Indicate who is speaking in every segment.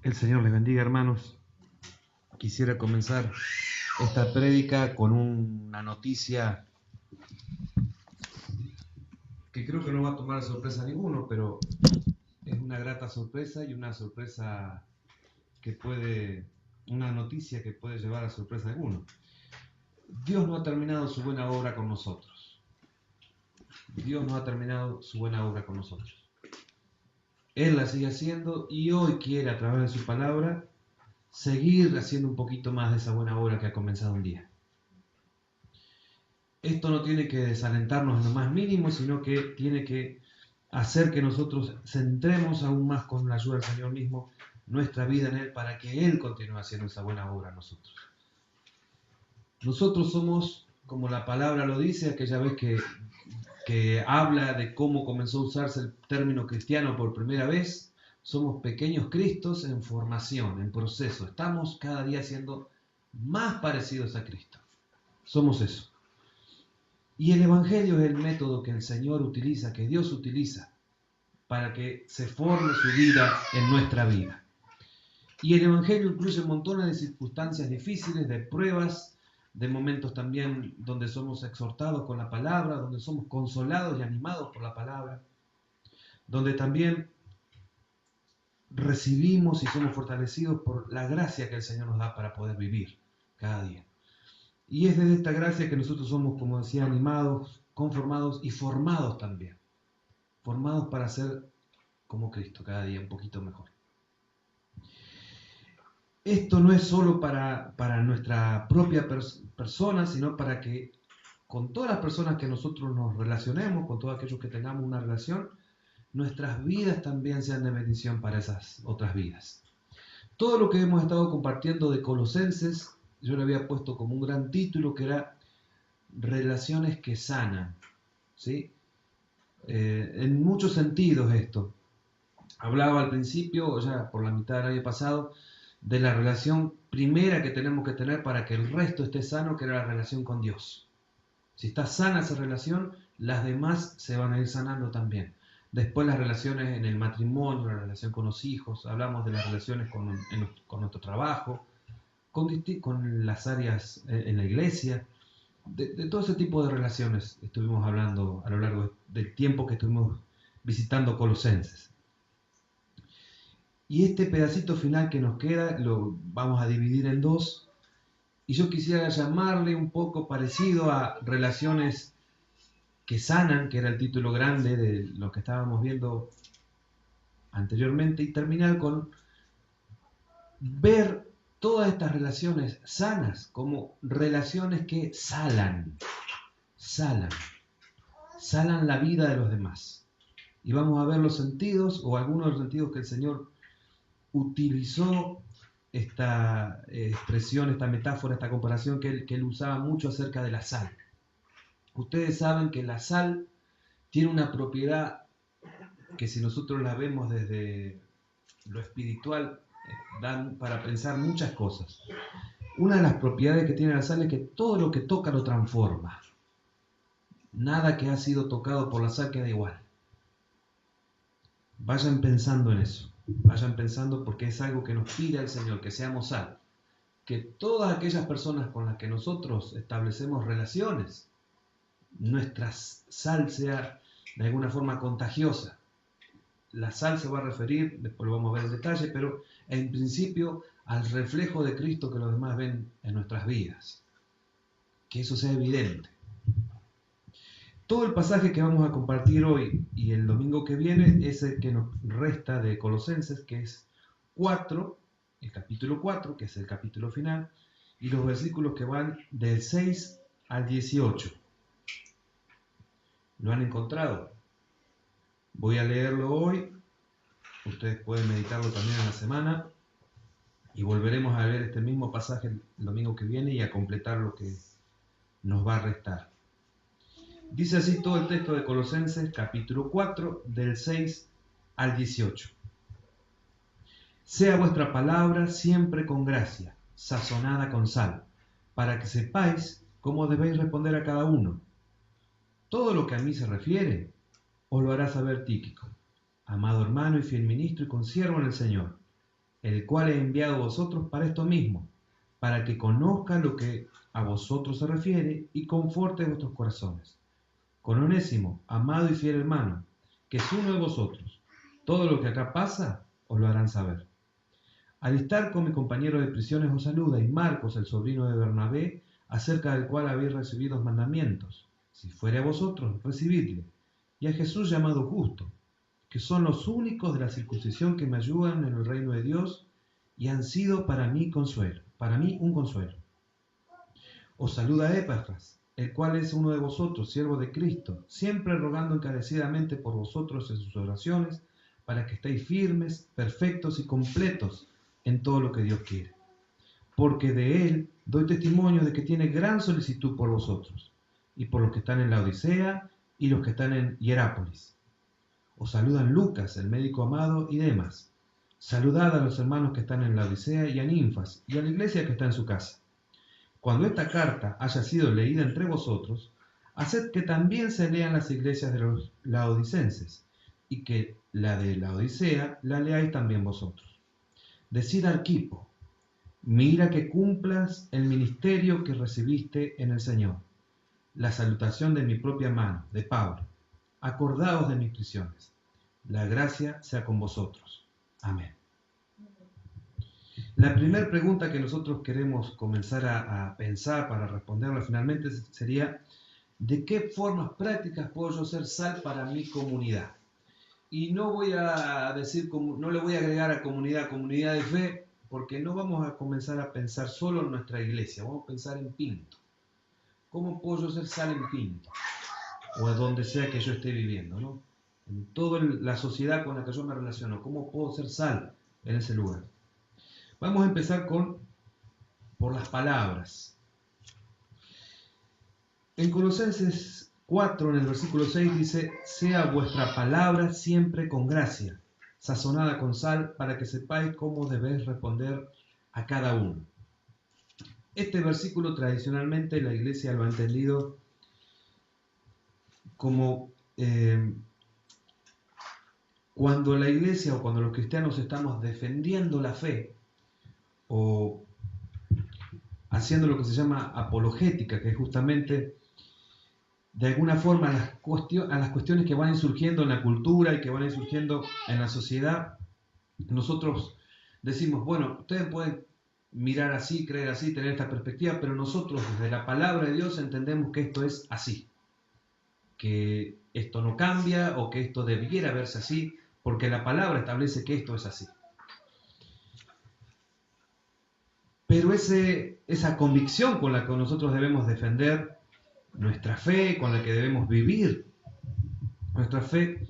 Speaker 1: Que el Señor les bendiga, hermanos. Quisiera comenzar esta prédica con una noticia que creo que no va a tomar sorpresa a ninguno, pero es una grata sorpresa y una sorpresa una noticia que puede llevar a sorpresa a alguno. Dios no ha terminado su buena obra con nosotros. Dios no ha terminado su buena obra con nosotros. Él la sigue haciendo y hoy quiere, a través de su palabra, seguir haciendo un poquito más de esa buena obra que ha comenzado un día. Esto no tiene que desalentarnos en lo más mínimo, sino que tiene que hacer que nosotros centremos aún más, con la ayuda del Señor mismo, nuestra vida en Él, para que Él continúe haciendo esa buena obra en nosotros. Nosotros somos, como la palabra lo dice, aquella vez que habla de cómo comenzó a usarse el término cristiano por primera vez, somos pequeños Cristos en formación, en proceso. Estamos cada día siendo más parecidos a Cristo. Somos eso. Y el Evangelio es el método que el Señor utiliza, que Dios utiliza, para que se forme su vida en nuestra vida. Y el Evangelio incluye montones de circunstancias difíciles, de pruebas, de momentos también donde somos exhortados con la palabra, donde somos consolados y animados por la palabra, donde también recibimos y somos fortalecidos por la gracia que el Señor nos da para poder vivir cada día. Y es desde esta gracia que nosotros somos, como decía, animados, conformados y formados también. Formados para ser como Cristo cada día un poquito mejor. Esto no es solo para nuestra propia persona, sino para que con todas las personas que nosotros nos relacionemos, con todos aquellos que tengamos una relación, nuestras vidas también sean de bendición para esas otras vidas. Todo lo que hemos estado compartiendo de Colosenses, yo le había puesto como un gran título que era Relaciones que sanan, ¿sí? En muchos sentidos esto. Hablaba al principio, ya por la mitad del año pasado, de la relación primera que tenemos que tener para que el resto esté sano, que era la relación con Dios. Si está sana esa relación, las demás se van a ir sanando también. Después las relaciones en el matrimonio, la relación con los hijos, hablamos de las relaciones con nuestro trabajo, con las áreas en la iglesia, de todo ese tipo de relaciones estuvimos hablando a lo largo del tiempo que estuvimos visitando Colosenses. Y este pedacito final que nos queda lo vamos a dividir en dos, y yo quisiera llamarle un poco parecido a Relaciones que sanan, que era el título grande de lo que estábamos viendo anteriormente, y terminar con ver todas estas relaciones sanas como relaciones que salan la vida de los demás. Y vamos a ver los sentidos, o algunos de los sentidos que el Señor utilizó, esta expresión, esta metáfora, esta comparación que él usaba mucho acerca de la sal. Ustedes saben que la sal tiene una propiedad que, si nosotros la vemos desde lo espiritual, dan para pensar muchas cosas. Una de las propiedades que tiene la sal es que todo lo que toca lo transforma. Nada que ha sido tocado por la sal queda igual. Vayan pensando en eso. Vayan pensando, porque es algo que nos pide el Señor, que seamos sal. Que todas aquellas personas con las que nosotros establecemos relaciones, nuestra sal sea de alguna forma contagiosa. La sal se va a referir, después lo vamos a ver en detalle, pero en principio al reflejo de Cristo que los demás ven en nuestras vidas. Que eso sea evidente. Todo el pasaje que vamos a compartir hoy y el domingo que viene es el que nos resta de Colosenses, que es 4, el capítulo 4, que es el capítulo final, y los versículos que van del 6 al 18. ¿Lo han encontrado? Voy a leerlo hoy, ustedes pueden meditarlo también en la semana, y volveremos a ver este mismo pasaje el domingo que viene y a completar lo que nos va a restar. Dice así todo el texto de Colosenses, capítulo 4, del 6 al 18. Sea vuestra palabra siempre con gracia, sazonada con sal, para que sepáis cómo debéis responder a cada uno. Todo lo que a mí se refiere, os lo hará saber Tíquico, amado hermano y fiel ministro y consiervo en el Señor. el cual he enviado a vosotros para esto mismo, para que conozca lo que a vosotros se refiere y conforte vuestros corazones. Con Onésimo, amado y fiel hermano, que es uno de vosotros, todo lo que acá pasa os lo harán saber. Aristarco, mi compañero de prisiones, os saluda, y Marcos, el sobrino de Bernabé, acerca del cual habéis recibido mandamientos. Si fuere a vosotros, recibidle. Y a Jesús llamado Justo, que son los únicos de la circuncisión que me ayudan en el reino de Dios y han sido para mí un consuelo. Os saluda Epafras, el cual es uno de vosotros, siervo de Cristo, siempre rogando encarecidamente por vosotros en sus oraciones, para que estéis firmes, perfectos y completos en todo lo que Dios quiere. Porque de él doy testimonio de que tiene gran solicitud por vosotros, y por los que están en la Odisea y los que están en Hierápolis. Os saludan Lucas, el médico amado, y Demas. Saludad a los hermanos que están en la Odisea y a Ninfas, y a la iglesia que está en su casa. Cuando esta carta haya sido leída entre vosotros, haced que también se lean las iglesias de los laodicenses, y que la de la Odisea la leáis también vosotros. Decid a Arquipo, mira que cumplas el ministerio que recibiste en el Señor. La salutación de mi propia mano, de Pablo. Acordaos de mis prisiones. La gracia sea con vosotros. Amén. La primera pregunta que nosotros queremos comenzar a pensar para responderla finalmente sería: ¿de qué formas prácticas puedo yo ser sal para mi comunidad? Y no voy a decir, no le voy a agregar a comunidad de fe, porque no vamos a comenzar a pensar solo en nuestra iglesia, vamos a pensar en Pinto. ¿Cómo puedo yo ser sal en Pinto? O a donde sea que yo esté viviendo, ¿no? En toda la sociedad con la que yo me relaciono, ¿cómo puedo ser sal en ese lugar? Vamos a empezar por las palabras. En Colosenses 4, en el versículo 6, dice: sea vuestra palabra siempre con gracia, sazonada con sal, para que sepáis cómo debéis responder a cada uno. Este versículo tradicionalmente la iglesia lo ha entendido como cuando la iglesia o cuando los cristianos estamos defendiendo la fe o haciendo lo que se llama apologética, que es justamente de alguna forma a las cuestiones que van surgiendo en la cultura y que van surgiendo en la sociedad, nosotros decimos, bueno, ustedes pueden mirar así, creer así, tener esta perspectiva, pero nosotros desde la palabra de Dios entendemos que esto es así, que esto no cambia o que esto debiera verse así, porque la palabra establece que esto es así. Pero esa convicción con la que nosotros debemos defender nuestra fe, con la que debemos vivir nuestra fe,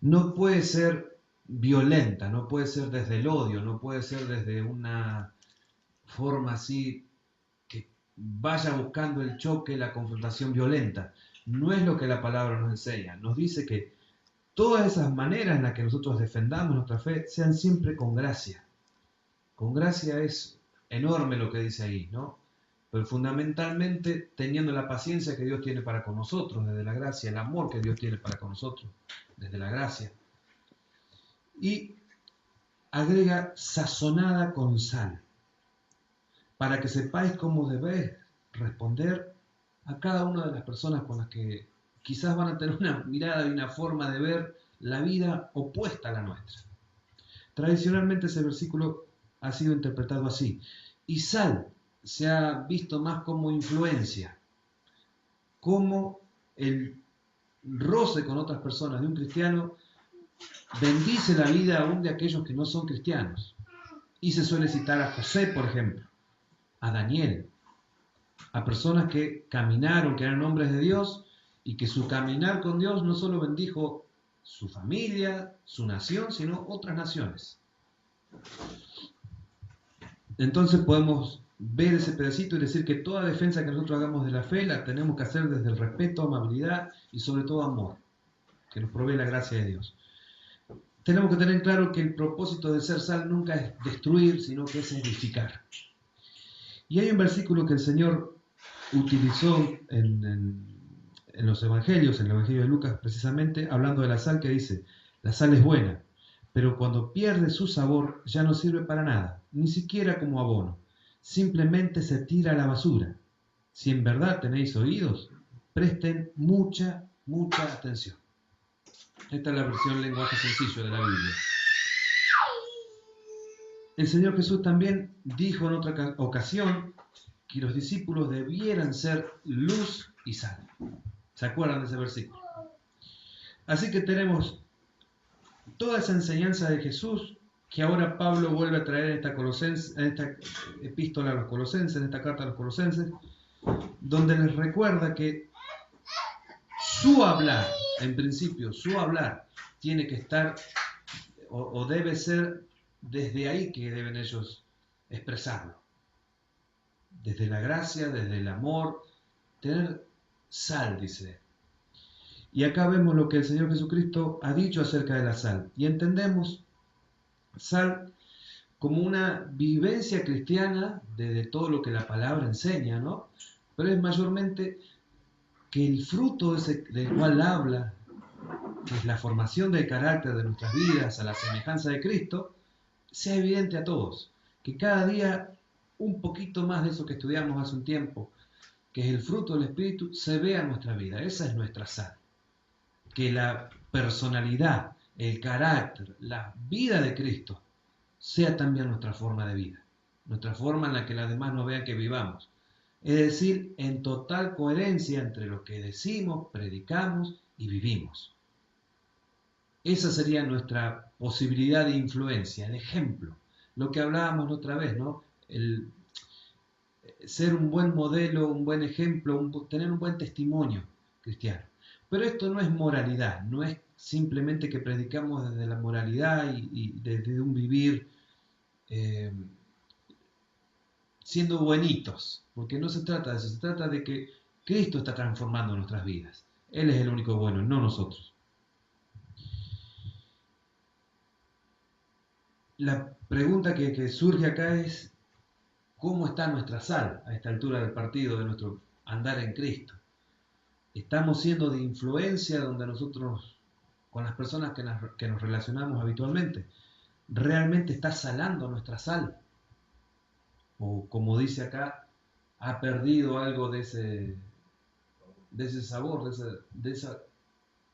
Speaker 1: no puede ser violenta, no puede ser desde el odio, no puede ser desde una forma así que vaya buscando el choque, la confrontación violenta. No es lo que la palabra nos enseña. Nos dice que todas esas maneras en las que nosotros defendamos nuestra fe sean siempre con gracia. Con gracia es enorme lo que dice ahí, ¿no? Pero fundamentalmente teniendo la paciencia que Dios tiene para con nosotros desde la gracia, el amor que Dios tiene para con nosotros desde la gracia. Y agrega sazonada con sal, para que sepáis cómo debéis responder a cada una de las personas con las que quizás van a tener una mirada y una forma de ver la vida opuesta a la nuestra. Tradicionalmente ese versículo ha sido interpretado así. Y sal se ha visto más como influencia, como el roce con otras personas de un cristiano bendice la vida aún de aquellos que no son cristianos. Y se suele citar a José, por ejemplo, a Daniel, a personas que caminaron, que eran hombres de Dios, y que su caminar con Dios no solo bendijo su familia, su nación, sino otras naciones. Entonces podemos ver ese pedacito y decir que toda defensa que nosotros hagamos de la fe la tenemos que hacer desde el respeto, amabilidad y sobre todo amor, que nos provee la gracia de Dios. Tenemos que tener claro que el propósito de ser sal nunca es destruir, sino que es edificar. Y hay un versículo que el Señor utilizó en los evangelios, en el evangelio de Lucas precisamente, hablando de la sal, que dice: la sal es buena, pero cuando pierde su sabor ya no sirve para nada, ni siquiera como abono. Simplemente se tira a la basura. Si en verdad tenéis oídos, presten mucha atención. Esta es la versión lenguaje sencillo de la Biblia. El Señor Jesús también dijo en otra ocasión que los discípulos debieran ser luz y sal. ¿Se acuerdan de ese versículo? Así que tenemos toda esa enseñanza de Jesús que ahora Pablo vuelve a traer en esta epístola a los colosenses, en esta carta a los colosenses, donde les recuerda que su hablar, en principio, su hablar tiene que estar o debe ser desde ahí que deben ellos expresarlo. Desde la gracia, desde el amor, tener sal, dice. Y acá vemos lo que el Señor Jesucristo ha dicho acerca de la sal. Y entendemos sal como una vivencia cristiana de todo lo que la palabra enseña, ¿no? Pero es mayormente que el fruto del cual habla, que es la formación del carácter de nuestras vidas a la semejanza de Cristo, sea evidente a todos. Que cada día un poquito más de eso que estudiamos hace un tiempo, que es el fruto del Espíritu, se vea en nuestra vida. Esa es nuestra sal. Que la personalidad, el carácter, la vida de Cristo sea también nuestra forma de vida, nuestra forma en la que las demás nos vean que vivamos. Es decir, en total coherencia entre lo que decimos, predicamos y vivimos. Esa sería nuestra posibilidad de influencia, el ejemplo. Lo que hablábamos la otra vez, ¿no? El ser un buen modelo, un buen ejemplo, tener un buen testimonio cristiano. Pero esto no es moralidad, no es simplemente que predicamos desde la moralidad y desde un vivir siendo buenitos, porque no se trata de eso, se trata de que Cristo está transformando nuestras vidas. Él es el único bueno, no nosotros. La pregunta que surge acá es, ¿cómo está nuestra sal a esta altura del partido de nuestro andar en Cristo? ¿Estamos siendo de influencia donde nosotros, con las personas que nos relacionamos habitualmente, realmente está salando nuestra sal? O como dice acá, ha perdido algo de ese sabor, de esa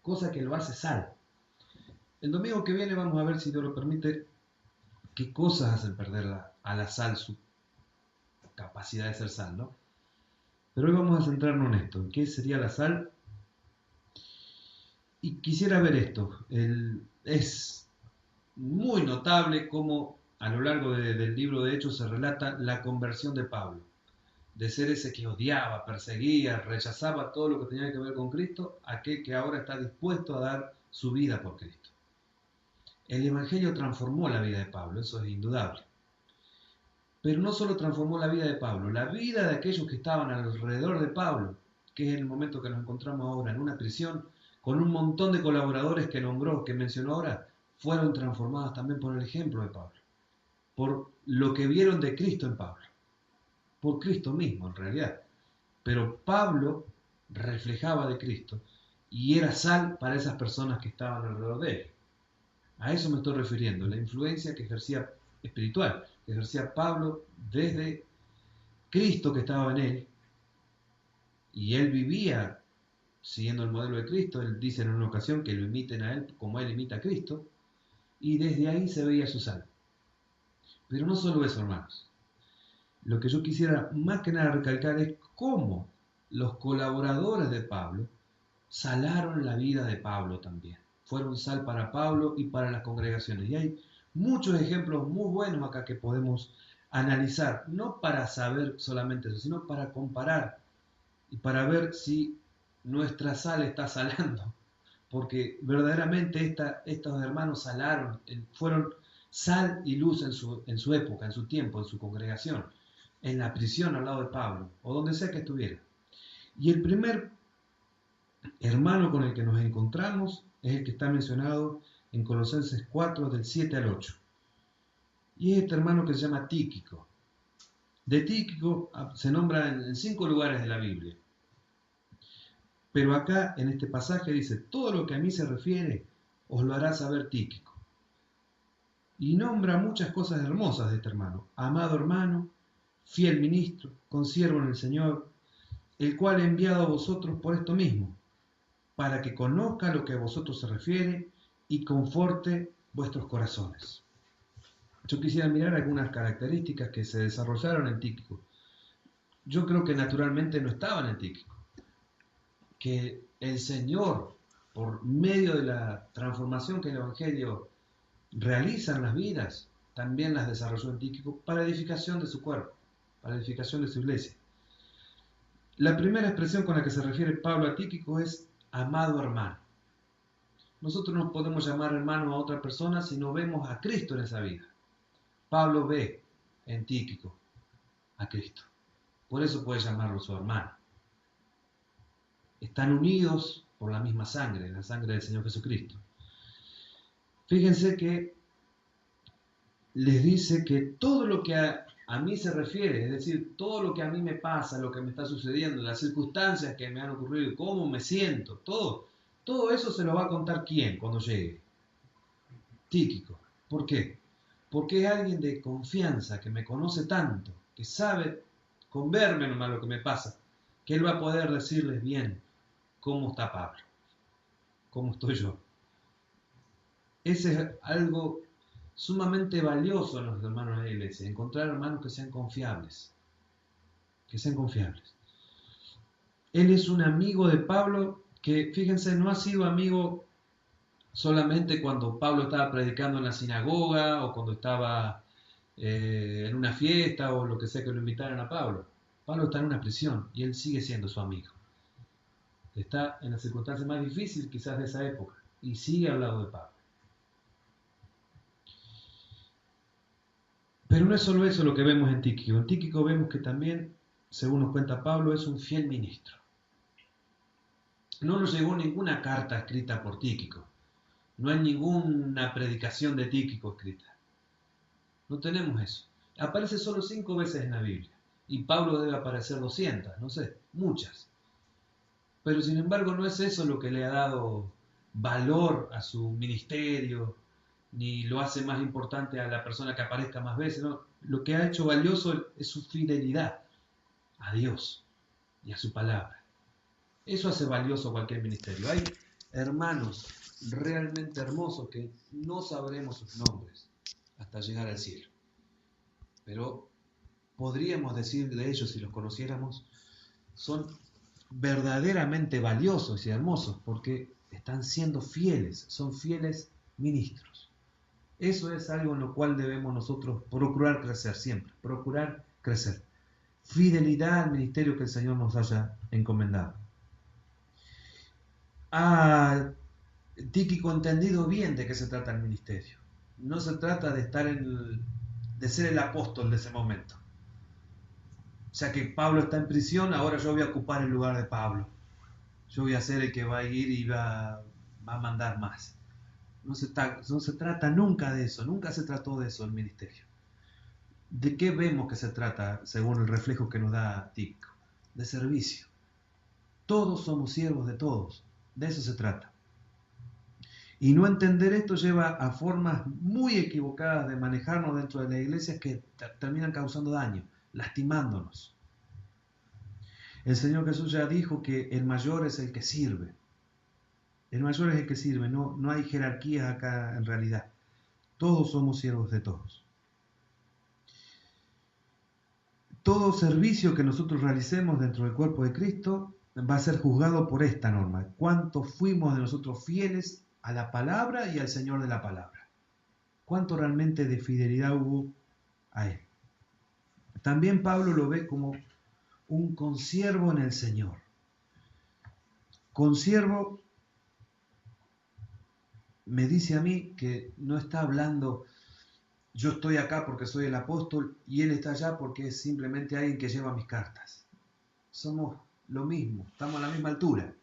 Speaker 1: cosa que lo hace sal. El domingo que viene vamos a ver, si Dios lo permite, qué cosas hacen perder a la sal su capacidad de ser sal, ¿no? Pero hoy vamos a centrarnos en esto, en qué sería la sal. Y quisiera ver esto. Es muy notable cómo a lo largo del libro de Hechos se relata la conversión de Pablo. De ser ese que odiaba, perseguía, rechazaba todo lo que tenía que ver con Cristo, a aquel que ahora está dispuesto a dar su vida por Cristo. El Evangelio transformó la vida de Pablo, eso es indudable. Pero no solo transformó la vida de Pablo, la vida de aquellos que estaban alrededor de Pablo, que es el momento que nos encontramos ahora en una prisión, con un montón de colaboradores que nombró, que mencionó ahora, fueron transformadas también por el ejemplo de Pablo, por lo que vieron de Cristo en Pablo, por Cristo mismo en realidad. Pero Pablo reflejaba de Cristo y era sal para esas personas que estaban alrededor de él. A eso me estoy refiriendo, la influencia que ejercía espiritual, que ejercía Pablo desde Cristo que estaba en él, y él vivía siguiendo el modelo de Cristo. Él dice en una ocasión que lo imiten a él como él imita a Cristo, y desde ahí se veía su sal. Pero no solo eso, hermanos. Lo que yo quisiera más que nada recalcar es cómo los colaboradores de Pablo salaron la vida de Pablo también. Fueron sal para Pablo y para las congregaciones. Y hay muchos ejemplos muy buenos acá que podemos analizar, no para saber solamente eso, sino para comparar y para ver si nuestra sal está salando. Porque verdaderamente estos hermanos salaron, fueron sal y luz en su época, en su tiempo, en su congregación, en la prisión al lado de Pablo, o donde sea que estuviera. Y el primer hermano con el que nos encontramos es el que está mencionado en Colosenses 4, del 7 al 8. Y es este hermano que se llama Tíquico. De Tíquico se nombra en 5 lugares de la Biblia. Pero acá en este pasaje dice, todo lo que a mí se refiere os lo hará saber Tíquico. Y nombra muchas cosas hermosas de este hermano. Amado hermano, fiel ministro, consiervo en el Señor, el cual he enviado a vosotros por esto mismo, para que conozca lo que a vosotros se refiere y conforte vuestros corazones. Yo quisiera mirar algunas características que se desarrollaron en Tíquico. Yo creo que naturalmente no estaban en Tíquico, que el Señor, por medio de la transformación que el Evangelio realiza en las vidas, también las desarrolló en Tíquico para edificación de su cuerpo, para edificación de su iglesia. La primera expresión con la que se refiere Pablo a Tíquico es amado hermano. Nosotros no podemos llamar hermano a otra persona si no vemos a Cristo en esa vida. Pablo ve en Tíquico a Cristo. Por eso puede llamarlo su hermano. Están unidos por la misma sangre, la sangre del Señor Jesucristo. Fíjense que les dice que todo lo que a mí se refiere, es decir, todo lo que a mí me pasa, lo que me está sucediendo, las circunstancias que me han ocurrido, cómo me siento, todo eso se lo va a contar ¿quién cuando llegue? Tíquico. ¿Por qué? Porque es alguien de confianza, que me conoce tanto, que sabe con verme nomás lo que me pasa, que él va a poder decirles bien cómo está Pablo, cómo estoy yo. Ese es algo sumamente valioso en los hermanos de la iglesia, encontrar hermanos que sean confiables, Él es un amigo de Pablo que, fíjense, no ha sido amigo solamente cuando Pablo estaba predicando en la sinagoga o cuando estaba en una fiesta o lo que sea que lo invitaran a Pablo. Pablo está en una prisión y él sigue siendo su amigo. Está en la circunstancia más difícil quizás de esa época y sigue al lado de Pablo. Pero no es solo eso lo que vemos en Tíquico. En Tíquico vemos que también, según nos cuenta Pablo, es un fiel ministro. No nos llegó ninguna carta escrita por Tíquico. No hay ninguna predicación de Tíquico escrita. No tenemos eso. Aparece solo 5 veces en la Biblia. Y Pablo debe aparecer 200, no sé, muchas. Pero sin embargo no es eso lo que le ha dado valor a su ministerio, ni lo hace más importante a la persona que aparezca más veces, no. Lo que ha hecho valioso es su fidelidad a Dios y a su palabra. Eso hace valioso cualquier ministerio. Hay hermanos realmente hermosos que no sabremos sus nombres hasta llegar al cielo. Pero podríamos decir de ellos, si los conociéramos, son verdaderamente valiosos y hermosos porque están siendo fieles, son fieles ministros. Eso es algo en lo cual debemos nosotros procurar crecer siempre, procurar crecer. Fidelidad al ministerio que el Señor nos haya encomendado. Ha Tíquico entendido bien de qué se trata el ministerio. No se trata de de ser el apóstol de ese momento. O sea que Pablo está en prisión, ahora yo voy a ocupar el lugar de Pablo. Yo voy a ser el que va a ir y va a mandar más. No se trata nunca de eso, nunca se trató de eso el ministerio. ¿De qué vemos que se trata según el reflejo que nos da Tíquico? De servicio. Todos somos siervos de todos, de eso se trata. Y no entender esto lleva a formas muy equivocadas de manejarnos dentro de la iglesia que terminan causando daño, lastimándonos. El Señor Jesús ya dijo que el mayor es el que sirve. El mayor es el que sirve, no hay jerarquías acá en realidad. Todos somos siervos de todos. Todo servicio que nosotros realicemos dentro del cuerpo de Cristo va a ser juzgado por esta norma. ¿Cuánto fuimos de nosotros fieles a la palabra y al Señor de la palabra? ¿Cuánto realmente de fidelidad hubo a Él? También Pablo lo ve como un consiervo en el Señor. Consiervo me dice a mí que no está hablando, yo estoy acá porque soy el apóstol y él está allá porque es simplemente alguien que lleva mis cartas. Somos lo mismo, estamos a la misma altura.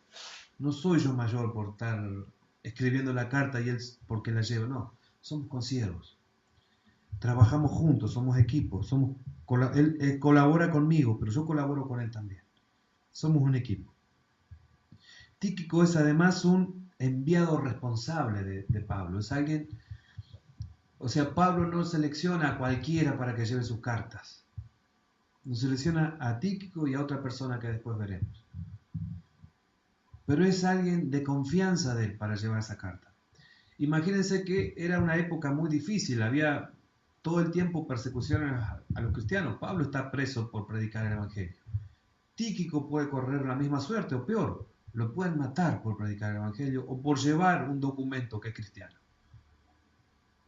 Speaker 1: No soy yo mayor por estar escribiendo la carta y él porque la lleva, no, somos consiervos. Trabajamos juntos, somos equipo, él colabora conmigo, pero yo colaboro con él también. Somos un equipo. Tíquico es además un enviado responsable de Pablo, es alguien O sea, Pablo no selecciona a cualquiera para que lleve sus cartas. Nos selecciona a Tíquico y a otra persona que después veremos. Pero es alguien de confianza de él para llevar esa carta. Imagínense que era una época muy difícil, había todo el tiempo persecuciones a los cristianos. Pablo está preso por predicar el Evangelio. Tíquico puede correr la misma suerte o peor, lo pueden matar por predicar el Evangelio o por llevar un documento que es cristiano.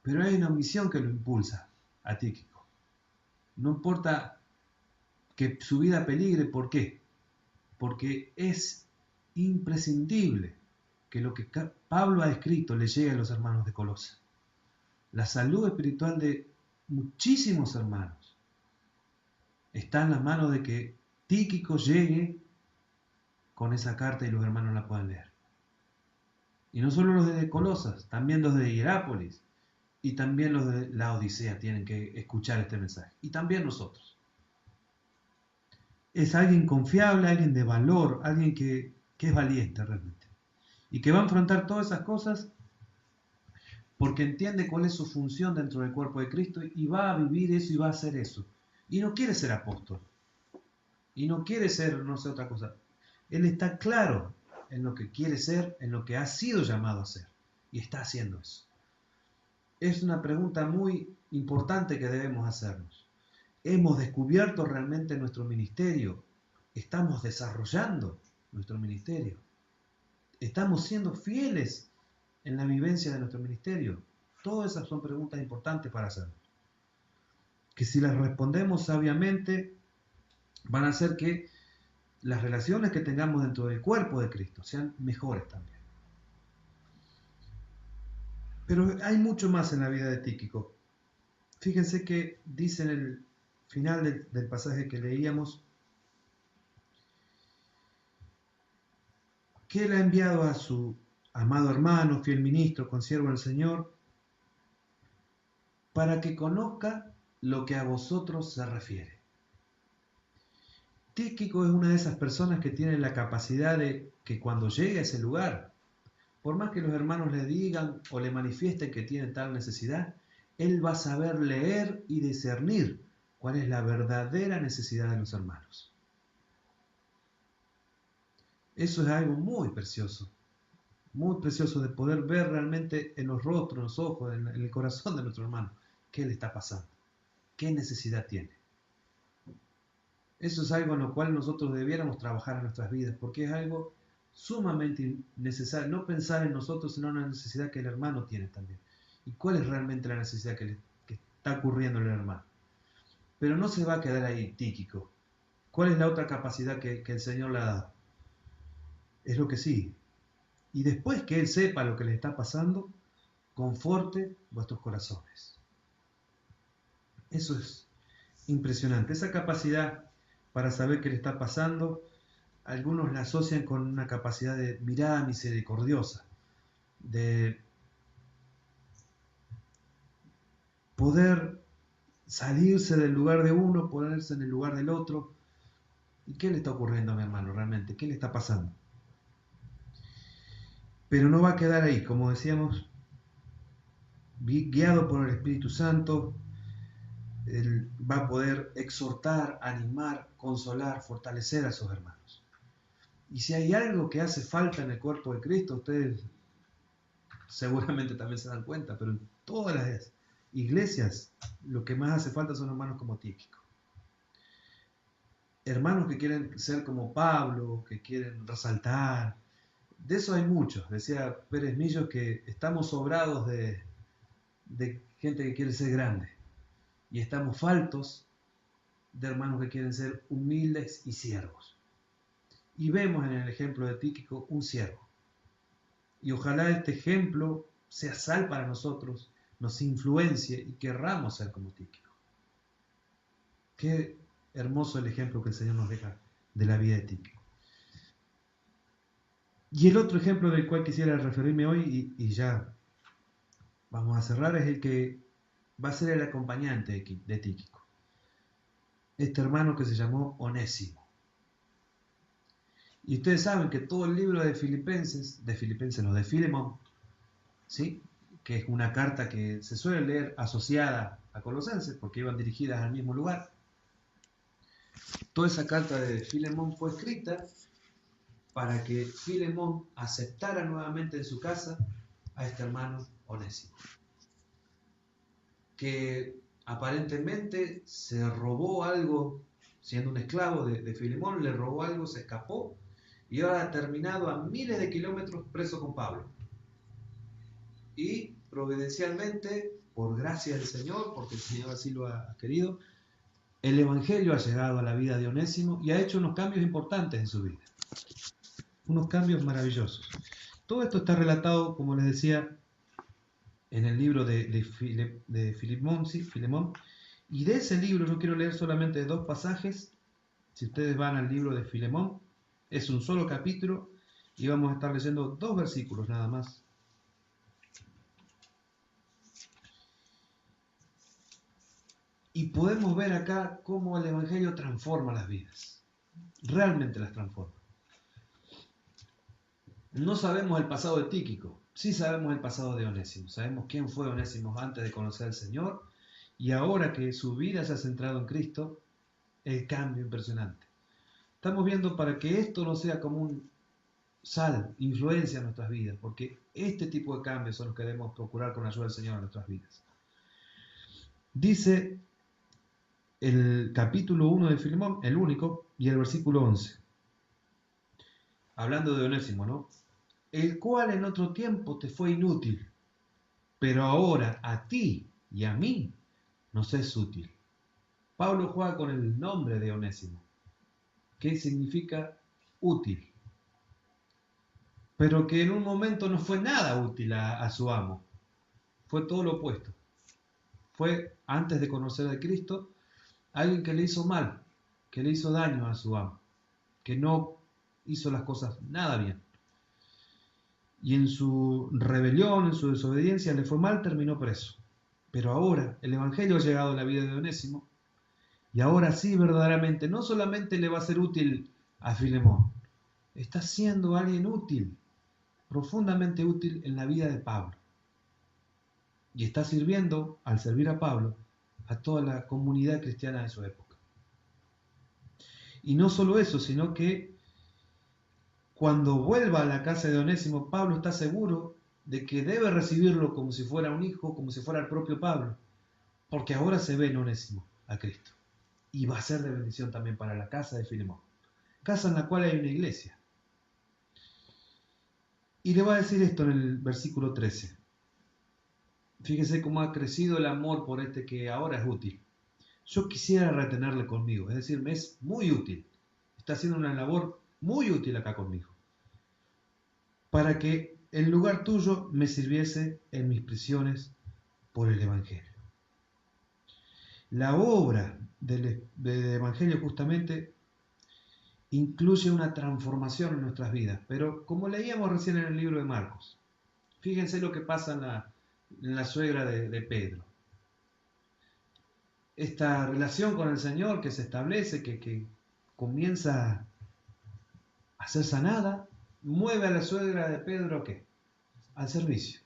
Speaker 1: Pero hay una misión que lo impulsa a Tíquico. No importa que su vida peligre, ¿por qué? Porque es imprescindible que lo que Pablo ha escrito le llegue a los hermanos de Colosa. La salud espiritual de muchísimos hermanos está en las manos de que Tíquico llegue con esa carta y los hermanos la puedan leer. Y no solo los de Colosas, también los de Hierápolis y también los de la Odisea tienen que escuchar este mensaje. Y también nosotros. Es alguien confiable, alguien de valor, alguien que es valiente realmente. Y que va a enfrentar todas esas cosas porque entiende cuál es su función dentro del cuerpo de Cristo y va a vivir eso y va a hacer eso. Y no quiere ser apóstol. Y no quiere ser, no sé, otra cosa. Él está claro en lo que quiere ser, en lo que ha sido llamado a ser. Y está haciendo eso. Es una pregunta muy importante que debemos hacernos. ¿Hemos descubierto realmente nuestro ministerio? ¿Estamos desarrollando nuestro ministerio? ¿Estamos siendo fieles en la vivencia de nuestro ministerio? Todas esas son preguntas importantes para hacernos. Que si las respondemos sabiamente, van a hacer que las relaciones que tengamos dentro del cuerpo de Cristo sean mejores también. Pero hay mucho más en la vida de Tíquico. Fíjense que dice en el final del pasaje que leíamos que él ha enviado a su amado hermano, fiel ministro, consiervo del Señor, para que conozca lo que a vosotros se refiere. Tíquico es una de esas personas que tiene la capacidad de que cuando llegue a ese lugar, por más que los hermanos le digan o le manifiesten que tiene tal necesidad, él va a saber leer y discernir cuál es la verdadera necesidad de los hermanos. Eso es algo muy precioso de poder ver realmente en los rostros, en los ojos, en el corazón de nuestro hermano, qué le está pasando, qué necesidad tiene. Eso es algo en lo cual nosotros debiéramos trabajar en nuestras vidas, porque es algo sumamente necesario, no pensar en nosotros, sino en la necesidad que el hermano tiene también. ¿Y cuál es realmente la necesidad que está ocurriendo en el hermano? Pero no se va a quedar ahí Tíquico. ¿Cuál es la otra capacidad que el Señor le ha dado? Es lo que sigue. Y después que Él sepa lo que le está pasando, conforte vuestros corazones. Eso es impresionante. Esa capacidad para saber qué le está pasando, algunos la asocian con una capacidad de mirada misericordiosa, de poder salirse del lugar de uno, ponerse en el lugar del otro. ¿Y qué le está ocurriendo a mi hermano realmente? ¿Qué le está pasando? Pero no va a quedar ahí, como decíamos, guiado por el Espíritu Santo, él va a poder exhortar, animar, consolar, fortalecer a sus hermanos. Y si hay algo que hace falta en el cuerpo de Cristo, ustedes seguramente también se dan cuenta, pero en todas las iglesias lo que más hace falta son hermanos como Tíquico. Hermanos que quieren ser como Pablo, que quieren resaltar. De eso hay muchos. Decía Pérez Millos que estamos sobrados de gente que quiere ser grande. Y estamos faltos de hermanos que quieren ser humildes y siervos. Y vemos en el ejemplo de Tíquico un siervo. Y ojalá este ejemplo sea sal para nosotros, nos influencie y querramos ser como Tíquico. Qué hermoso el ejemplo que el Señor nos deja de la vida de Tíquico. Y el otro ejemplo del cual quisiera referirme hoy, y ya vamos a cerrar, es el que va a ser el acompañante de Tíquico. Este hermano que se llamó Onésimo. Y ustedes saben que todo el libro de Filipenses no, de Filemón, ¿sí? que es una carta que se suele leer asociada a Colosenses, porque iban dirigidas al mismo lugar. Toda esa carta de Filemón fue escrita para que Filemón aceptara nuevamente en su casa a este hermano Onésimo, que aparentemente se robó algo, siendo un esclavo de Filemón, le robó algo, se escapó, y ahora ha terminado a miles de kilómetros preso con Pablo. Y providencialmente, por gracia del Señor, porque el Señor así lo ha querido, el Evangelio ha llegado a la vida de Onésimo y ha hecho unos cambios importantes en su vida. Unos cambios maravillosos. Todo esto está relatado, como les decía, en el libro de Filemón. Y de ese libro yo quiero leer solamente 2 pasajes. Si ustedes van al libro de Filemón, es un solo capítulo y vamos a estar leyendo 2 versículos nada más. Y podemos ver acá cómo el Evangelio transforma las vidas. Realmente las transforma. No sabemos el pasado de Tíquico, sí sabemos el pasado de Onésimo. Sabemos quién fue Onésimo antes de conocer al Señor, y ahora que su vida se ha centrado en Cristo, el cambio impresionante. Estamos viendo para que esto no sea como un influencia en nuestras vidas, porque este tipo de cambios son los que debemos procurar con la ayuda del Señor en nuestras vidas. Dice el capítulo 1 de Filemón, el único, y el versículo 11. Hablando de Onésimo, ¿no? El cual en otro tiempo te fue inútil, pero ahora a ti y a mí nos es útil. Pablo juega con el nombre de Onésimo, que significa útil, pero que en un momento no fue nada útil a su amo. Fue todo lo opuesto. Fue, antes de conocer a Cristo, alguien que le hizo mal, que le hizo daño a su amo, que no hizo las cosas nada bien. Y en su rebelión, en su desobediencia, le fue mal, terminó preso. Pero ahora el Evangelio ha llegado a la vida de Onésimo, y ahora sí verdaderamente no solamente le va a ser útil a Filemón, está siendo alguien útil, profundamente útil en la vida de Pablo. Y está sirviendo, al servir a Pablo, a toda la comunidad cristiana de su época. Y no solo eso, sino que cuando vuelva a la casa de Onésimo, Pablo está seguro de que debe recibirlo como si fuera un hijo, como si fuera el propio Pablo, porque ahora se ve en Onésimo a Cristo. Y va a ser de bendición también para la casa de Filemón, casa en la cual hay una iglesia. Y le va a decir esto en el versículo 13. Fíjese cómo ha crecido el amor por este que ahora es útil. Yo quisiera retenerle conmigo, es decir, me es muy útil. Está haciendo una labor muy útil acá conmigo, para que en lugar tuyo me sirviese en mis prisiones por el Evangelio. La obra del Evangelio justamente incluye una transformación en nuestras vidas, pero como leíamos recién en el libro de Marcos, fíjense lo que pasa en la suegra de Pedro. Esta relación con el Señor que se establece, que comienza a ser sanada, mueve a la suegra de Pedro ¿a qué? Al servicio.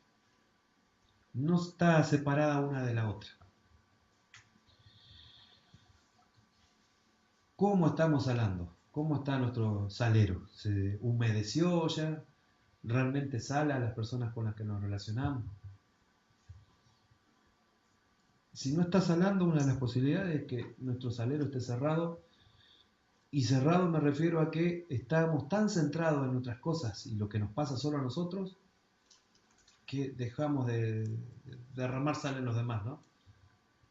Speaker 1: No está separada una de la otra. ¿Cómo estamos salando? ¿Cómo está nuestro salero? ¿Se humedeció ya? ¿Realmente sala a las personas con las que nos relacionamos? Si no está salando, una de las posibilidades es que nuestro salero esté cerrado. Y cerrado me refiero a que estamos tan centrados en otras cosas y lo que nos pasa solo a nosotros, que dejamos de derramar sal en los demás, ¿no?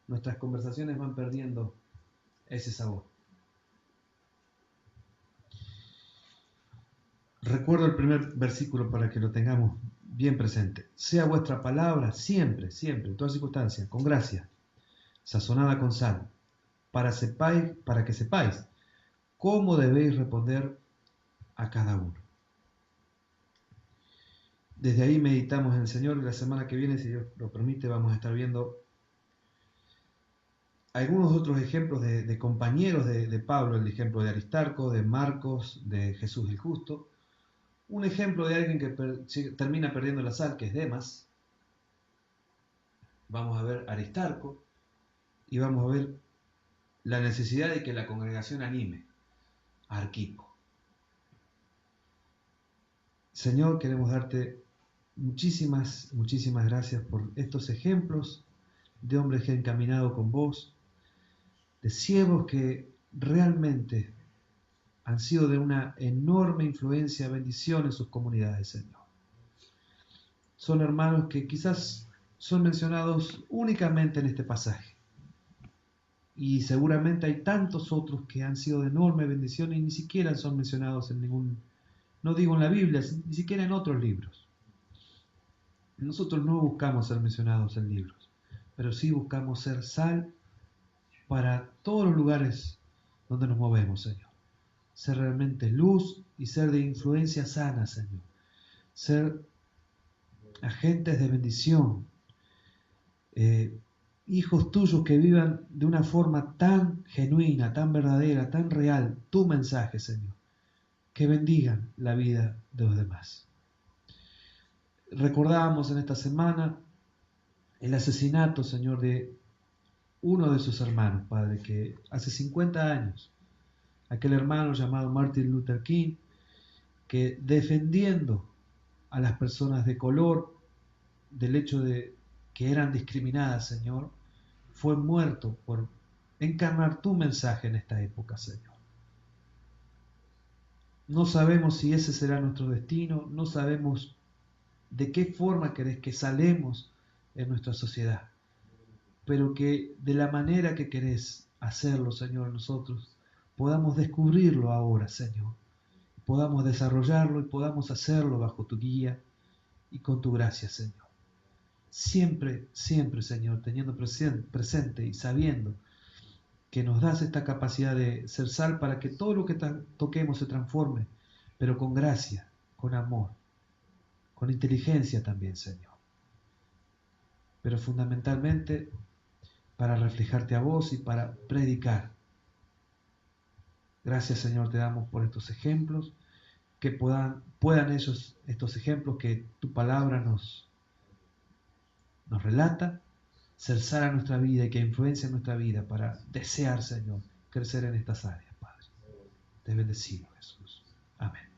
Speaker 1: Nuestras conversaciones van perdiendo ese sabor. Recuerdo el primer versículo para que lo tengamos bien presente. Sea vuestra palabra siempre, siempre, en todas circunstancias, con gracia, sazonada con sal, para que sepáis cómo debéis responder a cada uno. Desde ahí meditamos en el Señor y la semana que viene, si Dios lo permite, vamos a estar viendo algunos otros ejemplos de compañeros de Pablo, el ejemplo de Aristarco, de Marcos, de Jesús el Justo. Un ejemplo de alguien que termina perdiendo la sal, que es Demas. vamos a ver Aristarco y vamos a ver la necesidad de que la congregación anime a Arquipo. Señor, queremos darte muchísimas gracias por estos ejemplos de hombres que han caminado con vos, de siervos que realmente han sido de una enorme influencia, bendición en sus comunidades, Señor. Son hermanos que quizás son mencionados únicamente en este pasaje. Y seguramente hay tantos otros que han sido de enorme bendición y ni siquiera son mencionados en ningún, no digo en la Biblia, ni siquiera en otros libros. Nosotros no buscamos ser mencionados en libros, pero sí buscamos ser sal para todos los lugares donde nos movemos, Señor. Ser realmente luz y ser de influencia sana, Señor. Ser agentes de bendición, hijos tuyos que vivan de una forma tan genuina, tan verdadera, tan real, tu mensaje, Señor, que bendigan la vida de los demás. Recordábamos en esta semana el asesinato, Señor, de uno de sus hermanos, Padre, que hace 50 años, aquel hermano llamado Martin Luther King, que defendiendo a las personas de color del hecho de que eran discriminadas, Señor, fue muerto por encarnar tu mensaje en esta época, Señor. No sabemos si ese será nuestro destino, no sabemos de qué forma querés que salemos en nuestra sociedad, pero que de la manera que querés hacerlo, Señor, nosotros podamos descubrirlo ahora, Señor, podamos desarrollarlo y podamos hacerlo bajo tu guía y con tu gracia, Señor. Siempre, siempre, Señor, teniendo presente y sabiendo que nos das esta capacidad de ser sal para que todo lo que toquemos se transforme, pero con gracia, con amor, con inteligencia también, Señor. Pero fundamentalmente para reflejarte a vos y para predicar. Gracias, Señor, te damos por estos ejemplos, que puedan ellos, estos ejemplos que tu palabra nos relata, ser sal a nuestra vida y que influencia nuestra vida para desear, Señor, crecer en estas áreas, Padre. Te bendecimos, Jesús. Amén.